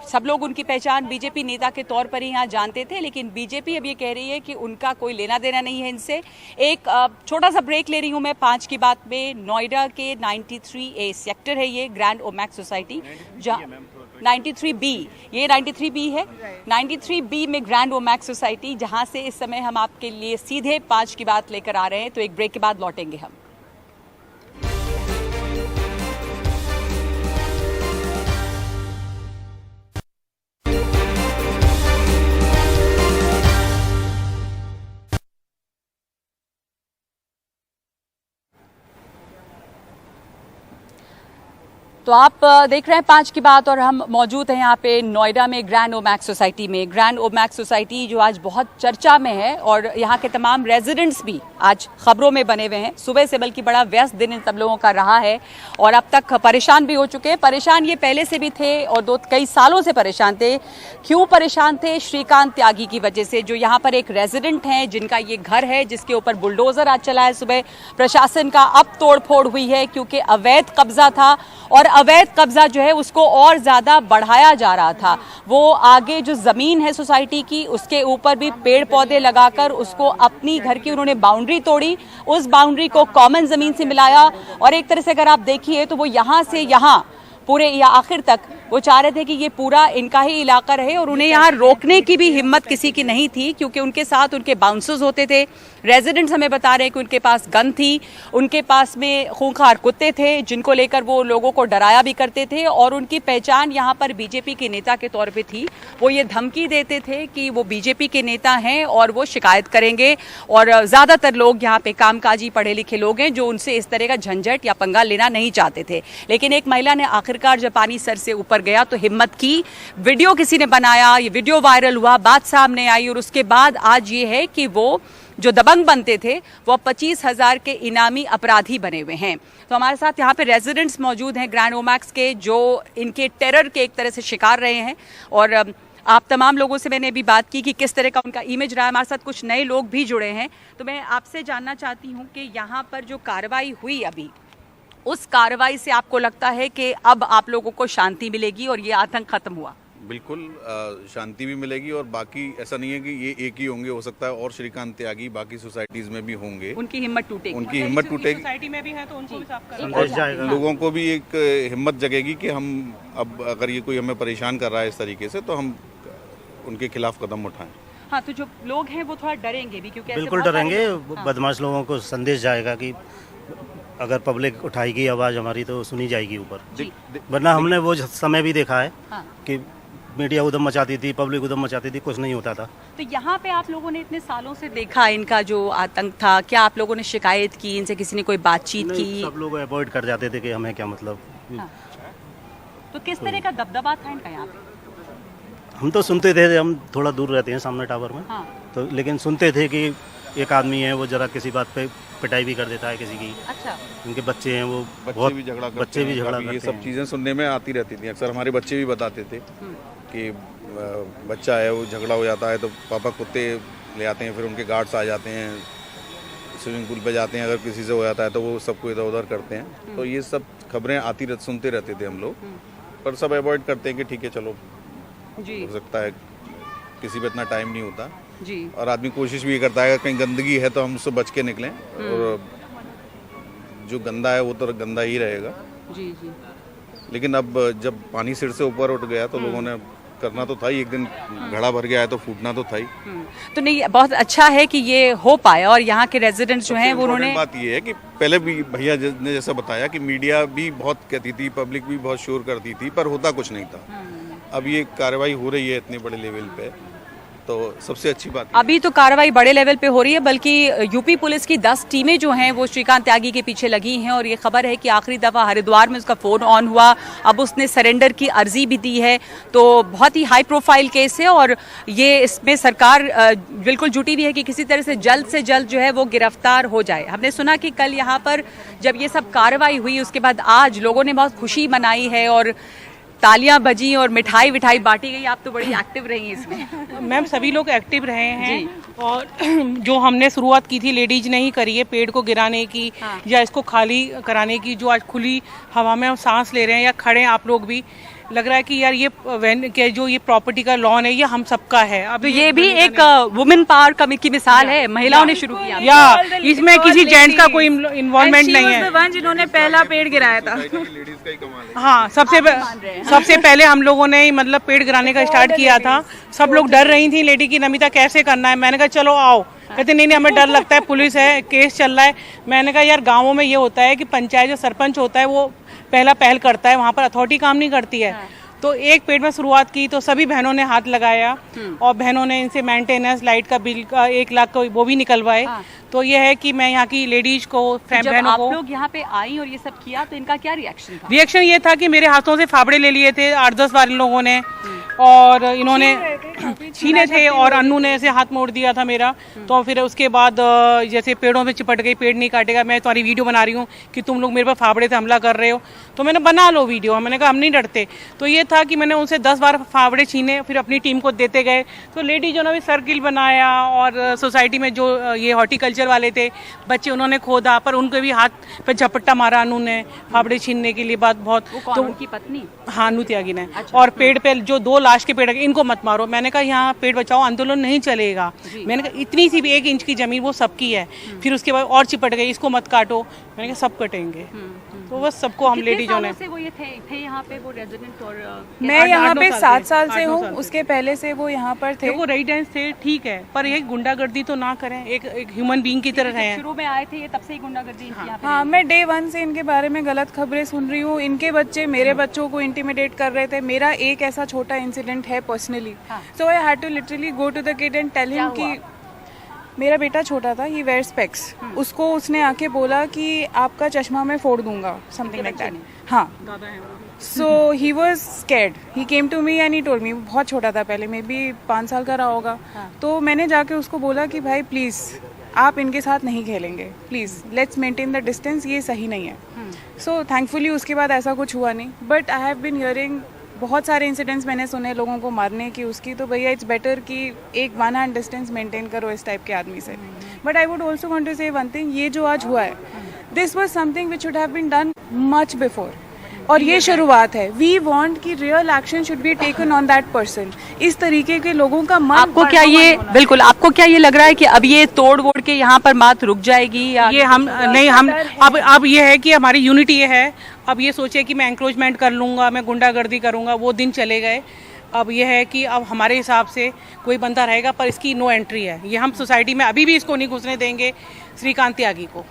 सब लोग उनकी पहचान बीजेपी नेता के तौर पर ही यहाँ जानते थे, लेकिन बीजेपी अब ये कह रही है कि उनका कोई लेना देना नहीं है इनसे। एक छोटा सा ब्रेक ले रही हूँ मैं 5 की बात में। नोएडा के 93A सेक्टर है ये, ग्रैंड ओमैक्स सोसाइटी, जहाँ 93B, ये 93B है, 93B में ग्रैंड ओमैक्स सोसाइटी, जहाँ से इस समय हम आपके लिए सीधे 5 की बात लेकर आ रहे हैं। तो एक ब्रेक के बाद लौटेंगे हम। तो आप देख रहे हैं 5 की बात, और हम मौजूद हैं यहाँ पे नोएडा में ग्रैंड ओमैक्स सोसाइटी में। ग्रैंड ओमैक्स सोसाइटी जो आज बहुत चर्चा में है, और यहाँ के तमाम रेजिडेंट्स भी आज खबरों में बने हुए हैं। सुबह से बल्कि बड़ा व्यस्त दिन इन सब लोगों का रहा है, और अब तक परेशान भी हो चुके हैं। परेशान ये पहले से भी थे, और कई सालों से परेशान थे। क्यों परेशान थे? श्रीकांत त्यागी की वजह से, जो यहाँ पर एक रेजिडेंट हैं जिनका ये घर है, जिसके ऊपर बुलडोजर आज चला है सुबह। प्रशासन का अब तोड़फोड़ हुई है क्योंकि अवैध कब्जा था, और अवैध कब्जा जो है उसको और ज्यादा बढ़ाया जा रहा था। वो आगे जो जमीन है सोसाइटी की, उसके ऊपर भी पेड़ पौधे लगाकर उसको अपनी घर की उन्होंने बाउंड्री तोड़ी, उस बाउंड्री को कॉमन जमीन से मिलाया, और एक तरह से अगर आप देखिए तो वो यहाँ से यहाँ पूरे या आखिर तक वो चाह रहे थे कि ये पूरा इनका ही इलाका रहे, और उन्हें यहाँ रोकने की भी हिम्मत किसी की नहीं थी, क्योंकि उनके साथ उनके बाउंसर्स होते थे। रेजिडेंट्स हमें बता रहे हैं कि उनके पास गन थी, उनके पास में खूंखार कुत्ते थे जिनको लेकर वो लोगों को डराया भी करते थे, और उनकी पहचान यहाँ पर बीजेपी के नेता के तौर पे थी। वो ये धमकी देते थे कि वो बीजेपी के नेता हैं और वो शिकायत करेंगे, और ज़्यादातर लोग यहाँ पे कामकाजी पढ़े लिखे लोग हैं जो उनसे इस तरह का झंझट या पंगा लेना नहीं चाहते थे। लेकिन एक महिला ने आखिरकार जब पानी सर से ऊपर गया तो हिम्मत की, वीडियो किसी ने बनाया, ये वीडियो वायरल हुआ, बात सामने आई, और उसके बाद आज ये है कि वो जो दबंग बनते थे वो 25,000 के इनामी अपराधी बने हुए हैं। तो हमारे साथ यहाँ पे रेजिडेंट्स मौजूद हैं ग्रैंड ओमैक्स के, जो इनके टेरर के एक तरह से शिकार रहे हैं, और आप तमाम लोगों से मैंने अभी बात की कि किस तरह का उनका इमेज रहा है। हमारे साथ कुछ नए लोग भी जुड़े हैं, तो मैं आपसे जानना चाहती हूँ कि यहाँ पर जो कार्रवाई हुई अभी, उस कार्रवाई से आपको लगता है कि अब आप लोगों को शांति मिलेगी और ये आतंक खत्म हुआ? बिल्कुल शांति भी मिलेगी, और बाकी ऐसा नहीं है कि ये एक ही होंगे, हो सकता है और श्रीकांत त्यागी बाकी सोसाइटीज में भी होंगे। उनकी हिम्मत टूटेगी, उनकी हिम्मत टूटेगी, सोसाइटी में भी है तो उनको भी साफ करना। लोगों को भी एक हिम्मत जगेगी कि हम अब अगर ये कोई हमें परेशान कर रहा है इस तरीके से तो हम उनके खिलाफ कदम उठाएं। हाँ, तो जो लोग हैं वो थोड़ा डरेंगे भी, क्योंकि बिल्कुल डरेंगे। बदमाश लोगों को संदेश जाएगा कि अगर पब्लिक उठाएगी आवाज़ हमारी तो सुनी जाएगी ऊपर, वरना हमने वो समय भी देखा है कि मीडिया उधम मचाती थी, पब्लिक उधम मचाती थी, कुछ नहीं होता था। तो यहाँ पे आप लोगों ने इतने सालों से देखा इनका जो आतंक था, क्या आप लोगों ने शिकायत की इनसे, किसी ने कोई बातचीत की? सब लोग अवॉइड कर जाते थे कि हमें क्या मतलब। हाँ। तो किस तरह का दबदबा था इनका यहाँ पे? हम तो सुनते थे, हम थोड़ा दूर रहते हैं सामने टावर में, हाँ। तो लेकिन सुनते थे कि एक आदमी है वो जरा किसी बात पे पिटाई भी कर देता है किसी की। अच्छा। उनके बच्चे हैं वो बच्चे भी झगड़ा करते हैं, ये सब चीज़ें सुनने में आती रहती थी। अक्सर हमारे बच्चे भी बताते थे कि बच्चा है वो झगड़ा हो जाता है तो पापा कुत्ते ले आते हैं, फिर उनके गार्ड्स आ जाते हैं, स्विमिंग पूल पे जाते हैं, अगर किसी से हो जाता है तो वो सबको इधर उधर करते हैं। तो ये सब खबरें आती सुनते रहते थे हम लोग, पर सब अवॉइड करते हैं कि ठीक है चलो जी, हो सकता है, किसी पे इतना टाइम नहीं होता जी। और आदमी कोशिश भी करता है कहीं गंदगी है तो हम उससे बच के निकलें, और जो गंदा है वो तो गंदा ही रहेगा। जी जी। लेकिन अब जब पानी सिर से ऊपर उठ गया तो लोगों ने करना तो था ही, एक दिन घड़ा भर गया है तो फूटना तो था ही। तो नहीं, बहुत अच्छा है कि ये हो पाया, और यहाँ के रेजिडेंट्स जो हैं वो उन्होंने, बात ये है कि पहले भी भैया ने जैसा बताया कि मीडिया भी बहुत कहती थी, पब्लिक भी बहुत शोर करती थी, पर होता कुछ नहीं था। अब ये कार्रवाई हो रही है इतने बड़े लेवल पे, तो सबसे अच्छी बात अभी तो कार्रवाई बड़े लेवल पे हो रही है, बल्कि यूपी पुलिस की 10 टीमें जो हैं वो श्रीकांत त्यागी के पीछे लगी हैं, और ये खबर है कि आखिरी दफ़ा हरिद्वार में उसका फ़ोन ऑन हुआ, अब उसने सरेंडर की अर्जी भी दी है। तो बहुत ही हाई प्रोफाइल केस है, और ये इसमें सरकार बिल्कुल जुटी भी है कि किसी तरह से जल्द जो है वो गिरफ्तार हो जाए। हमने सुना कि कल यहाँ पर जब ये सब कार्रवाई हुई उसके बाद आज लोगों ने बहुत खुशी मनाई है और तालियां बजी और मिठाई विठाई बांटी गई। आप तो बड़ी एक्टिव रही हैं इसमें। मैम सभी लोग एक्टिव रहे हैं, और जो हमने शुरुआत की थी लेडीज ने ही करी है पेड़ को गिराने की, हाँ। या इसको खाली कराने की, जो आज खुली हवा में हम सांस ले रहे हैं या खड़े हैं आप लोग भी, लग रहा है कि यार ये जो ये प्रॉपर्टी का लॉन है ये हम सबका है। अब तो ये भी एक वुमेन पावर की मिसाल है, महिलाओं ने शुरू किया, या इसमें किसी जेंट्स का कोई इन्वॉल्वमेंट नहीं है। जिन्होंने पहला पेड़ गिराया था। हाँ, सबसे पहले हम लोगों ने मतलब पेड़ गिराने का स्टार्ट किया था। सब लोग डर रही थी लेडी की, नमिता कैसे करना है। मैंने कहा चलो आओ, कहते नहीं हमें डर लगता है, पुलिस है, केस चल रहा है। मैंने कहा यार गाँवों में ये होता है कि पंचायत जो सरपंच होता है वो पहला पहल करता है, वहाँ पर अथॉरिटी काम नहीं करती है। तो एक पेड़ में शुरुआत की तो सभी बहनों ने हाथ लगाया, और बहनों ने इनसे मेंटेनेंस लाइट का बिल का 1 लाख का वो भी निकलवाए। तो ये है कि मैं यहाँ की लेडीज को, बहनों आप को, लोग यहाँ पे आई और ये सब किया तो इनका क्या रिएक्शन था? रिएक्शन ये था कि मेरे हाथों से फावड़े ले लिए थे 8-10 बार इन लोगों ने, और इन्होंने छीने थे और अन्नू ने ऐसे हाथ मोड़ दिया था मेरा। तो फिर उसके बाद जैसे पेड़ों पे चिपट गई, पेड़ नहीं काटेगा, मैं तुम्हारी वीडियो बना रही हूँ कि तुम लोग मेरे पर फावड़े से हमला कर रहे हो, तो मैंने बना लो वीडियो। मैंने कहा हम नहीं डरते। तो ये था कि मैंने उनसे 10 बार फावड़े छीने, फिर अपनी टीम को देते गए। तो लेडीजों ने भी सर्किल बनाया, और सोसाइटी में जो ये हॉर्टिकल्चर वाले थे बच्चे उन्होंने खोदा, पर उनको भी हाथ पे झपट्टा मारा अनु ने फावड़े छीनने के लिए। बात बहुत तो उनकी पत्नी, हाँ, अनु त्यागी ने। और पेड़ पे जो 2 लाश के पेड़ है इनको मत मारो। मैंने कहा यहाँ पेड़ बचाओ आंदोलन नहीं चलेगा। मैंने कहा इतनी सी भी 1 इंच की जमीन वो सबकी है। फिर उसके बाद और चिपट गई, इसको मत काटो। मैंने कहा सब कटेंगे। तो बस सबको हम लेडीजों ने, वो ये थे यहाँ पे वो रेजिडेंट, और मैं यहाँ पे 7 साल से हूँ, उसके पहले से वो यहाँ पर थे। वो रेजिडेंट्स थे, ठीक है, पर ये गुंडागर्दी तो ना करें, एक ह्यूमन बीइंग की तरह रहें। शुरू में आए थे ये, तब से ही गुंडागर्दी यहाँ पे। हाँ, मैं डे 1 से इनके बारे में गलत खबरें सुन रही हूँ। इनके बच्चे मेरे बच्चों को इंटिमिडेट कर रहे थे। मेरा एक ऐसा छोटा इंसिडेंट है personally, so I had to literally go to the kid and tell him कि मेरा बेटा छोटा था, ही वेयर स्पेक्स, उसको उसने आके बोला कि आपका चश्मा मैं फोड़ दूंगा, समथिंग लाइक दैट। हाँ, so he was scared, he came to me and he told me. बहुत छोटा था पहले, मे बी 5 साल का रहा होगा। तो मैंने जाके उसको बोला कि भाई प्लीज़ आप इनके साथ नहीं खेलेंगे, please let's maintain the distance, ये सही नहीं है। सो थैंकफुली उसके बाद ऐसा कुछ हुआ नहीं, but I have been hearing बहुत सारे इंसिडेंट्स मैंने सुने लोगों को मारने की उसकी, तो भैया इट्स बेटर कि एक 1 हैंड डिस्टेंस मेंटेन करो इस टाइप के आदमी से. But I would also want to say one thing, ये जो आज हुआ है this was something which should have been done much before, और ये शुरुआत है. वी वांट कि real action should be taken on that person. इस तरीके के लोगों का मन, आपको क्या ये बिल्कुल आपको क्या ये लग रहा है कि अब ये तोड़ वोड़ के यहाँ पर बात रुक जाएगी या ये हम नहीं, हम अब ये है कि हमारी यूनिटी ये है. अब ये सोचे कि मैं एंक्रोचमेंट कर लूँगा, मैं गुंडागर्दी करूँगा, वो दिन चले गए. अब ये है कि अब हमारे हिसाब से कोई बंदा रहेगा पर इसकी नो एंट्री है. ये हम सोसाइटी में अभी भी इसको नहीं घुसने देंगे, श्रीकांत त्यागी को.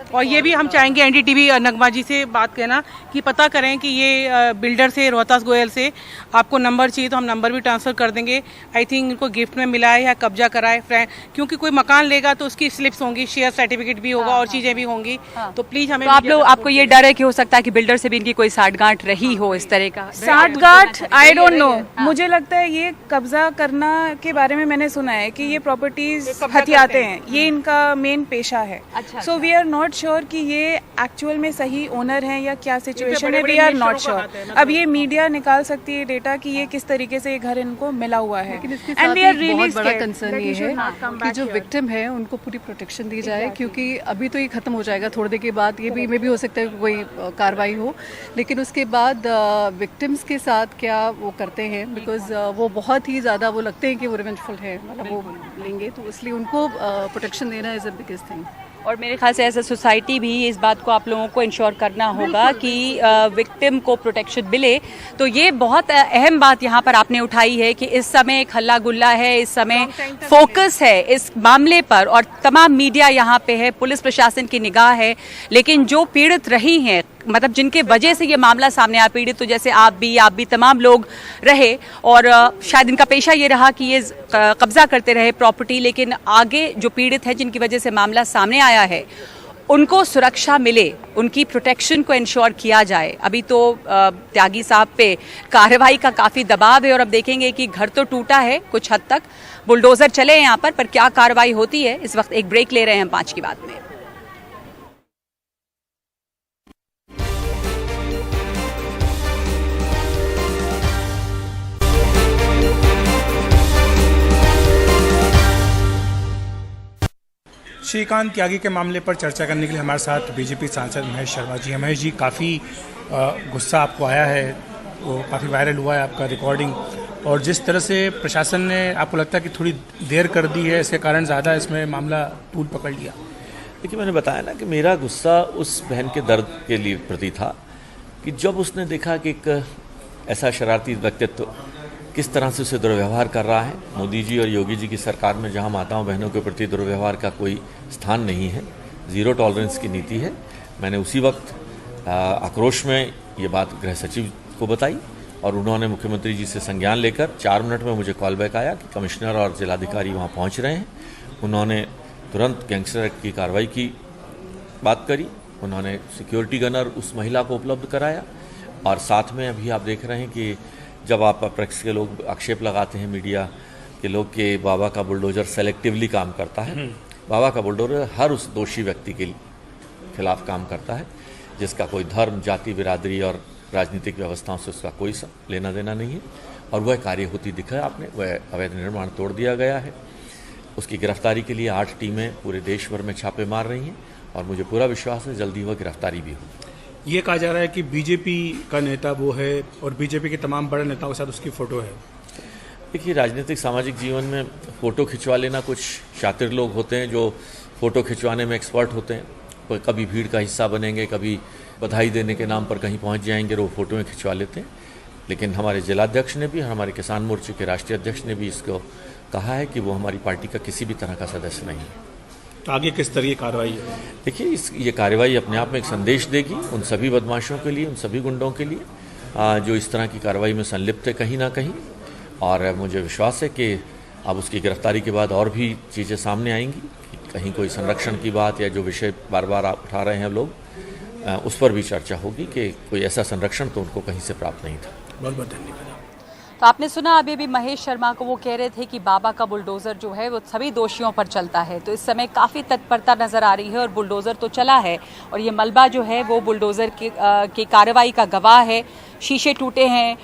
और ये भी हम चाहेंगे एनडीटीवी नगमा जी से बात करना कि पता करें कि ये बिल्डर से, रोहतास गोयल से आपको नंबर चाहिए तो हम नंबर भी ट्रांसफ़र कर देंगे. आई थिंक इनको गिफ्ट में मिला है या कब्जा करा है, क्योंकि कोई मकान लेगा तो उसकी स्लिप्स होंगी, शेयर सर्टिफिकेट भी होगा और चीज़ें भी होंगी. तो प्लीज़ हमें, तो आप लोग, आपको ये डर है कि हो सकता है कि बिल्डर से भी इनकी कोई साठगांठ रही हो इस तरह का? साठगांठ आई डोंट नो. मुझे लगता है ये कब्जा करना के बारे में मैंने सुना है कि ये प्रॉपर्टीज हथियाते हैं, ये इनका मेन पेशा है. So we are not sure कि ये एक्चुअल में सही ओनर है या क्या सिचुएशन है. We are not sure. अब ये मीडिया निकाल सकती है डेटा कि ये किस तरीके से ये घर इनको मिला हुआ है. एंड वी आर रियली बहुत बड़ा कंसर्न ये है कि जो विक्टिम है उनको पूरी प्रोटेक्शन दी जाए, क्योंकि अभी तो ये खत्म हो जाएगा थोड़ी देर के बाद. ये भी हो सकता है कोई कार्रवाई हो, लेकिन उसके बाद विक्टिम्स के साथ क्या वो करते हैं, बिकॉज वो बहुत ही ज़्यादा वो लगते हैं कि वो रिवेंजफुल है, मतलब वो लेंगे, तो इसलिए उनको प्रोटेक्शन देना इज़ अ बिगेस्ट थिंग. और मेरे ख्याल से एज अ सोसाइटी भी इस बात को आप लोगों को इंश्योर करना होगा कि विक्टिम को प्रोटेक्शन मिले. तो ये बहुत अहम बात यहाँ पर आपने उठाई है कि इस समय एक हल्ला गुल्ला है, इस समय फोकस है इस मामले पर और तमाम मीडिया यहाँ पे है, पुलिस प्रशासन की निगाह है. लेकिन जो पीड़ित रही हैं, मतलब जिनके वजह से ये मामला सामने आया, पीड़ित तो जैसे आप भी तमाम लोग रहे, और शायद इनका पेशा ये रहा कि ये कब्जा करते रहे प्रॉपर्टी. लेकिन आगे जो पीड़ित है, जिनकी वजह से मामला सामने आया है, उनको सुरक्षा मिले, उनकी प्रोटेक्शन को इंश्योर किया जाए. अभी तो त्यागी साहब पे कार्रवाई का काफ़ी दबाव है और अब देखेंगे कि घर तो टूटा है कुछ हद तक, बुलडोज़र चले हैं यहाँ पर क्या कार्रवाई होती है. इस वक्त एक ब्रेक ले रहे हैं हम 5 की बात में. श्रीकांत त्यागी के मामले पर चर्चा करने के लिए हमारे साथ बीजेपी सांसद महेश शर्मा जी. महेश जी, काफ़ी गुस्सा आपको आया है, वो काफ़ी वायरल हुआ है आपका रिकॉर्डिंग, और जिस तरह से प्रशासन ने आपको लगता है कि थोड़ी देर कर दी है, इसके कारण ज़्यादा इसमें मामला तूल पकड़ लिया. देखिए, मैंने बताया ना कि मेरा गुस्सा उस बहन के दर्द के लिए प्रति था कि जब उसने देखा कि एक ऐसा शरारती व्यक्तित्व किस तरह से उसे दुर्व्यवहार कर रहा है. मोदी जी और योगी जी की सरकार में जहां माताओं बहनों के प्रति दुर्व्यवहार का कोई स्थान नहीं है, ज़ीरो टॉलरेंस की नीति है. मैंने उसी वक्त आक्रोश में ये बात गृह सचिव को बताई और उन्होंने मुख्यमंत्री जी से संज्ञान लेकर 4 मिनट में मुझे कॉल बैक आया कि कमिश्नर और जिलाधिकारी वहाँ पहुँच रहे हैं. उन्होंने तुरंत गैंगस्टर एक्ट की कार्रवाई की बात करी, उन्होंने सिक्योरिटी गनर उस महिला को उपलब्ध कराया, और साथ में अभी आप देख रहे हैं कि जब आप प्रेस के लोग आक्षेप लगाते हैं, मीडिया के लोग, कि बाबा का बुलडोज़र सेलेक्टिवली काम करता है. बाबा का बुलडोज़र हर उस दोषी व्यक्ति के खिलाफ काम करता है जिसका कोई धर्म, जाति, बिरादरी और राजनीतिक व्यवस्थाओं से उसका कोई लेना देना नहीं है. और वह कार्य होती दिखा आपने, वह अवैध निर्माण तोड़ दिया गया है. उसकी गिरफ्तारी के लिए 8 टीमें पूरे देश भर में छापे मार रही हैं और मुझे पूरा विश्वास है जल्दी वह गिरफ्तारी भी होगी. ये कहा जा रहा है कि बीजेपी का नेता वो है और बीजेपी के तमाम बड़े नेताओं के साथ उसकी फ़ोटो है. देखिए, राजनीतिक सामाजिक जीवन में फ़ोटो खिंचवा लेना, कुछ शातिर लोग होते हैं जो फ़ोटो खिंचवाने में एक्सपर्ट होते हैं, कभी भीड़ का हिस्सा बनेंगे, कभी बधाई देने के नाम पर कहीं पहुंच जाएंगे और वो फ़ोटो खिंचवा लेते हैं. लेकिन हमारे जिलाध्यक्ष ने भी, हमारे किसान मोर्चे के राष्ट्रीय अध्यक्ष ने भी इसको कहा है कि वो हमारी पार्टी का किसी भी तरह का सदस्य नहीं है. तो आगे किस तरह की कार्रवाई है? देखिए, ये कार्रवाई अपने आप में एक संदेश देगी उन सभी बदमाशों के लिए, उन सभी गुंडों के लिए जो इस तरह की कार्रवाई में संलिप्त है कहीं ना कहीं. और मुझे विश्वास है कि अब उसकी गिरफ्तारी के बाद और भी चीज़ें सामने आएंगी, कहीं कोई संरक्षण की बात या जो विषय बार बार आप उठा रहे हैं लोग, उस पर भी चर्चा होगी कि कोई ऐसा संरक्षण तो उनको कहीं से प्राप्त नहीं था. बहुत बहुत धन्यवाद. तो आपने सुना अभी भी महेश शर्मा को, वो कह रहे थे कि बाबा का बुलडोज़र जो है वो सभी दोषियों पर चलता है। तो इस समय काफ़ी तत्परता नज़र आ रही है और बुलडोज़र तो चला है और ये मलबा जो है वो बुलडोज़र की कार्रवाई का गवाह है। शीशे टूटे हैं,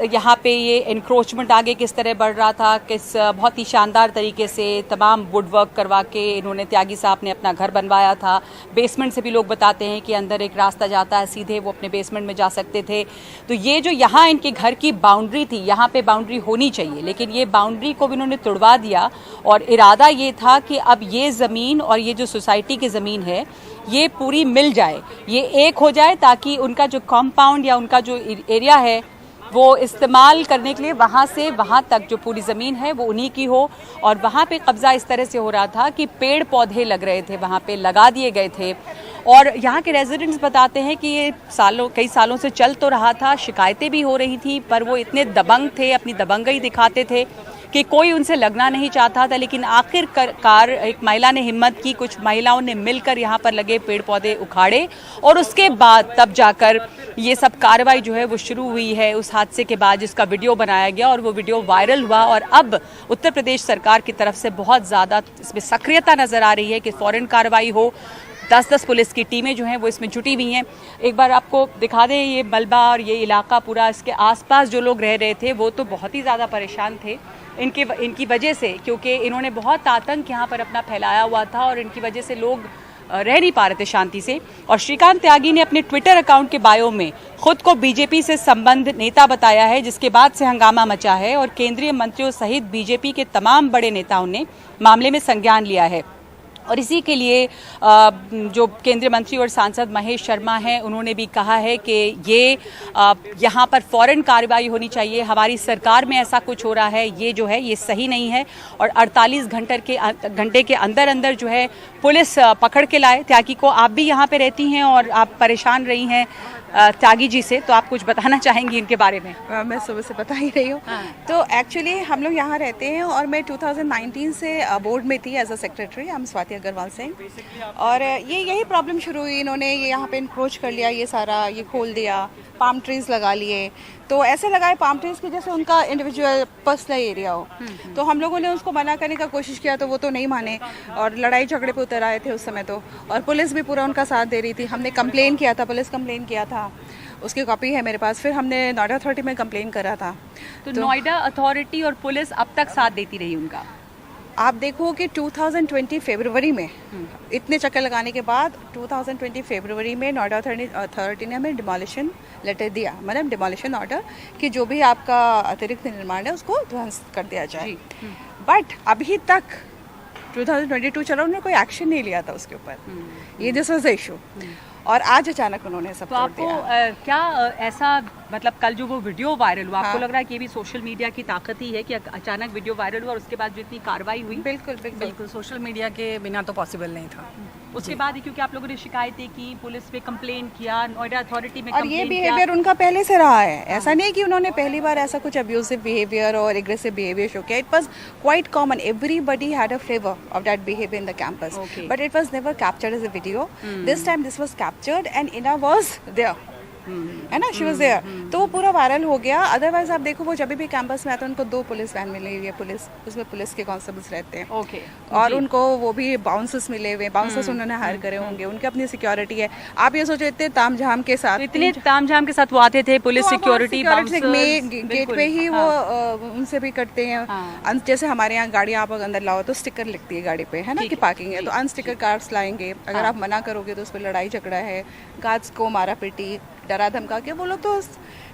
यहाँ पे ये इंक्रोचमेंट आगे किस तरह बढ़ रहा था, किस बहुत ही शानदार तरीके से तमाम वुडवर्क करवा के इन्होंने, त्यागी साहब ने अपना घर बनवाया था। बेसमेंट से भी लोग बताते हैं कि अंदर एक रास्ता जाता है, सीधे वो अपने बेसमेंट में जा सकते थे। तो ये जो यहाँ इनके घर की बाउंड्री थी, यहाँ पे बाउंड्री होनी चाहिए, लेकिन ये बाउंड्री को भी इन्होंने तोड़वा दिया और इरादा ये था कि अब ये ज़मीन और ये जो सोसाइटी की ज़मीन है ये पूरी मिल जाए, ये एक हो जाए, ताकि उनका जो कॉम्पाउंड या उनका जो एरिया है वो इस्तेमाल करने के लिए वहाँ से वहाँ तक जो पूरी ज़मीन है वो उन्हीं की हो। और वहाँ पे कब्ज़ा इस तरह से हो रहा था कि पेड़ पौधे लग रहे थे, वहाँ पे लगा दिए गए थे। और यहाँ के रेजिडेंट्स बताते हैं कि ये कई सालों से चल तो रहा था, शिकायतें भी हो रही थी, पर वो इतने दबंग थे, अपनी दबंगई दिखाते थे कि कोई उनसे लगना नहीं चाहता था। लेकिन आखिरकार एक महिला ने हिम्मत की, कुछ महिलाओं ने मिलकर यहाँ पर लगे पेड़ पौधे उखाड़े और उसके बाद तब जाकर ये सब कार्रवाई जो है वो शुरू हुई है। उस हादसे के बाद जिसका वीडियो बनाया गया और वो वीडियो वायरल हुआ और अब उत्तर प्रदेश सरकार की तरफ से बहुत ज़्यादा इसमें सक्रियता नज़र आ रही है कि फ़ौरन कार्रवाई हो। 10-10 पुलिस की टीमें जो हैं वो इसमें जुटी हुई हैं। एक बार आपको दिखा दें ये मलबा और ये इलाका पूरा, इसके आसपास जो लोग रह रहे थे वो तो बहुत ही ज़्यादा परेशान थे इनकी वजह से, क्योंकि इन्होंने बहुत आतंक यहाँ पर अपना फैलाया हुआ था और इनकी वजह से लोग रह नहीं पा रहे थे शांति से। और श्रीकांत त्यागी ने अपने ट्विटर अकाउंट के बायो में खुद को बीजेपी से संबंध नेता बताया है, जिसके बाद से हंगामा मचा है और केंद्रीय मंत्रियों सहित बीजेपी के तमाम बड़े नेताओं ने मामले में संज्ञान लिया है। और इसी के लिए जो केंद्रीय मंत्री और सांसद महेश शर्मा हैं उन्होंने भी कहा है कि ये यहाँ पर फ़ौरन कार्रवाई होनी चाहिए, हमारी सरकार में ऐसा कुछ हो रहा है ये जो है ये सही नहीं है। और 48 घंटे के अंदर अंदर जो है पुलिस पकड़ के लाए त्यागी को। आप भी यहाँ पे रहती हैं और आप परेशान रही हैं त्यागी जी से, तो आप कुछ बताना चाहेंगी इनके बारे में? मैं सुबह से बता ही रही हूँ। तो एक्चुअली हम लोग यहाँ रहते हैं और मैं 2019 से बोर्ड में थी as a secretary. I am Swati Agarwal Singh. और यही प्रॉब्लम शुरू हुई, इन्होंने ये यहाँ पे इंक्रोच कर लिया, ये सारा ये खोल दिया, पाम ट्रीज लगा लिए। तो ऐसे लगाए पाम ट्रीज की जैसे उनका इंडिविजुअल पर्सनल एरिया हो। तो हम लोगों ने उसको मना करने का कोशिश किया तो वो तो नहीं माने और लड़ाई झगड़े पे उतर आए थे उस समय तो। और पुलिस भी पूरा उनका साथ दे रही थी। हमने कंप्लेन किया था, पुलिस कंप्लेन किया था, उसकी कॉपी है मेरे पास। फिर हमने नोएडा अथॉरिटी में कंप्लेन करा था। तो नोएडा अथॉरिटी और पुलिस अब तक साथ देती रही उनका? आप देखो कि 2020 फरवरी में इतने चक्कर लगाने के बाद 2020 फरवरी में नोएडा अथॉरिटी ने हमें डिमोलिशन लेटर दिया, मतलब डिमोलिशन ऑर्डर, कि जो भी आपका अतिरिक्त निर्माण है उसको ध्वंस कर दिया जाए। बट अभी तक 2022 चला, उन्होंने कोई एक्शन नहीं लिया था उसके ऊपर। ये दिस वाज द इशू। और आज अचानक उन्होंने सब तो आपको क्या ऐसा, मतलब कल जो वो वीडियो वायरल हुआ, आपको लग रहा है कि ये भी सोशल मीडिया की ताकत ही है कि अचानक वीडियो वायरल हुआ और उसके बाद जो इतनी कार्रवाई हुई? बिल्कुल सोशल मीडिया के बिना तो पॉसिबल नहीं था। उसके बाद ही क्योंकि आप लोगों ने शिकायतें की, पुलिस पे कंप्लेन किया, नोएडा अथॉरिटी में और ये बिहेवियर उनका पहले से रहा है। ऐसा नहीं कि उन्होंने पहली बार ऐसा कुछ अब्यूसिव बिहेवियर और एग्रेसिव बिहेवियर शो किया। It was quite common, everybody had a flavour of that behaviour in the campus, but it was never captured as a video. This time this was captured and Ina was there, है ना, शी वाज देयर। तो वो पूरा वायरल हो गया। अदरवाइज आप देखो वो जब भी कैंपस में आते हैं उनको 2 पुलिस वैन मिली हुई है, पुलिस उसमें पुलिस के कांस्टेबल्स रहते हैं। ओके। और उनको वो भी बाउंसर्स मिले हुए, बाउंसर्स उन्होंने हायर करे होंगे, उनकी अपनी सिक्योरिटी है। आप ये सोचो इतने तामझाम के साथ, इतने तामझाम के साथ वो आते थे, पुलिस सिक्योरिटी गेट पे ही वो उनसे भी करते हैं। जैसे हमारे यहाँ गाड़ी आप अंदर लाओ तो स्टिकर लिखती है गाड़ी पे, है ना, कि पार्किंग है, तो अनस्टिकर कार्ड्स लाएंगे। अगर आप मना करोगे तो उस पर लड़ाई झगड़ा है, गार्ड्स को मारा पीटी, डरा धमका के, वो लोग तो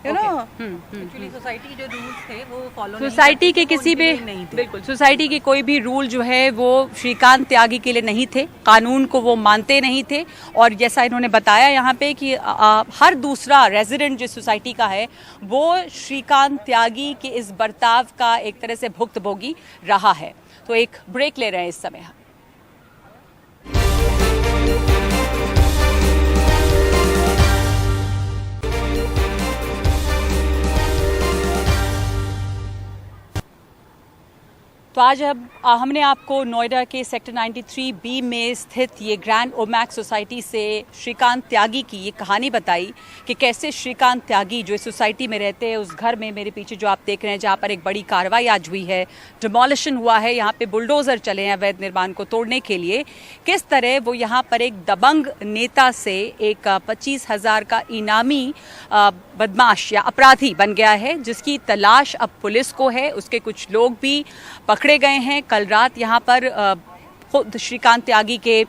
यू नो एक्चुअली सोसाइटी जो रूल्स थे वो फॉलो सोसाइटी के किसी भी बिल्कुल सोसाइटी के कोई भी रूल जो है वो श्रीकांत त्यागी के लिए नहीं थे, कानून को वो मानते नहीं थे। और जैसा इन्होंने बताया यहाँ पे कि हर दूसरा रेजिडेंट जिस सोसाइटी का है वो श्रीकांत त्यागी के इस बर्ताव का एक तरह से भुक्तभोगी रहा है। तो एक ब्रेक ले रहे हैं इस समय। तो आज अब हमने आपको नोएडा के सेक्टर 93 बी में स्थित ये ग्रैंड ओमैक्स सोसाइटी से श्रीकांत त्यागी की ये कहानी बताई कि कैसे श्रीकांत त्यागी जो इस सोसाइटी में रहते हैं, उस घर में मेरे पीछे जो आप देख रहे हैं जहाँ पर एक बड़ी कार्रवाई आज हुई है, डिमोलिशन हुआ है, यहाँ पे बुलडोजर चले हैं अवैध निर्माण को तोड़ने के लिए, किस तरह वो यहाँ पर एक दबंग नेता से एक 25,000 का इनामी बदमाश या अपराधी बन गया है, जिसकी तलाश अब पुलिस को है। उसके कुछ लोग भी पकड़े गए हैं। कल रात यहाँ पर खुद श्रीकांत त्यागी के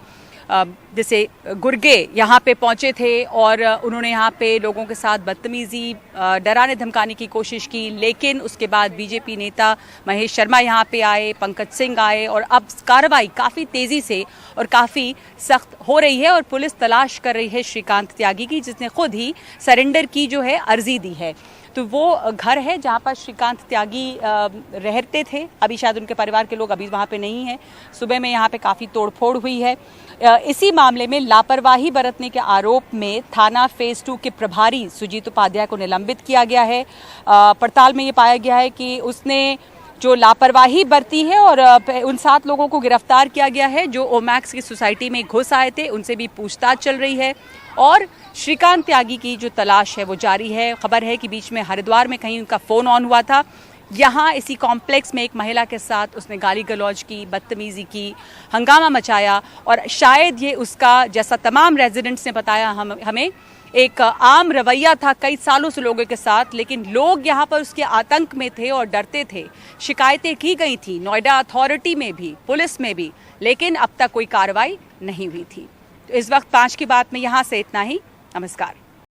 जैसे गुर्गे यहाँ पे पहुँचे थे और उन्होंने यहाँ पे लोगों के साथ बदतमीजी, डराने धमकाने की कोशिश की, लेकिन उसके बाद बीजेपी नेता महेश शर्मा यहाँ पे आए, पंकज सिंह आए और अब कार्रवाई काफ़ी तेज़ी से और काफ़ी सख्त हो रही है और पुलिस तलाश कर रही है श्रीकांत त्यागी की, जिसने खुद ही सरेंडर की जो है अर्जी दी है। तो वो घर है जहाँ पर श्रीकांत त्यागी रहते थे। अभी शायद उनके परिवार के लोग अभी वहाँ पे नहीं हैं। सुबह में यहाँ पे काफ़ी तोड़फोड़ हुई है। इसी मामले में लापरवाही बरतने के आरोप में थाना फेज 2 के प्रभारी सुजीत उपाध्याय को निलंबित किया गया है। पड़ताल में ये पाया गया है कि उसने जो लापरवाही बरती है और उन 7 लोगों को गिरफ्तार किया गया है जो ओमैक्स की सोसाइटी में घुस आए थे। उनसे भी पूछताछ चल रही है और श्रीकांत त्यागी की जो तलाश है वो जारी है। खबर है कि बीच में हरिद्वार में कहीं उनका फ़ोन ऑन हुआ था। यहाँ इसी कॉम्प्लेक्स में एक महिला के साथ उसने गाली गलौज की, बदतमीज़ी की, हंगामा मचाया और शायद ये उसका, जैसा तमाम रेजिडेंट्स ने बताया हमें, एक आम रवैया था कई सालों से लोगों के साथ, लेकिन लोग यहाँ पर उसके आतंक में थे और डरते थे। शिकायतें की गई थी नोएडा अथॉरिटी में भी, पुलिस में भी, लेकिन अब तक कोई कार्रवाई नहीं हुई थी। तो इस वक्त 5 की बात में यहाँ से इतना ही। नमस्कार।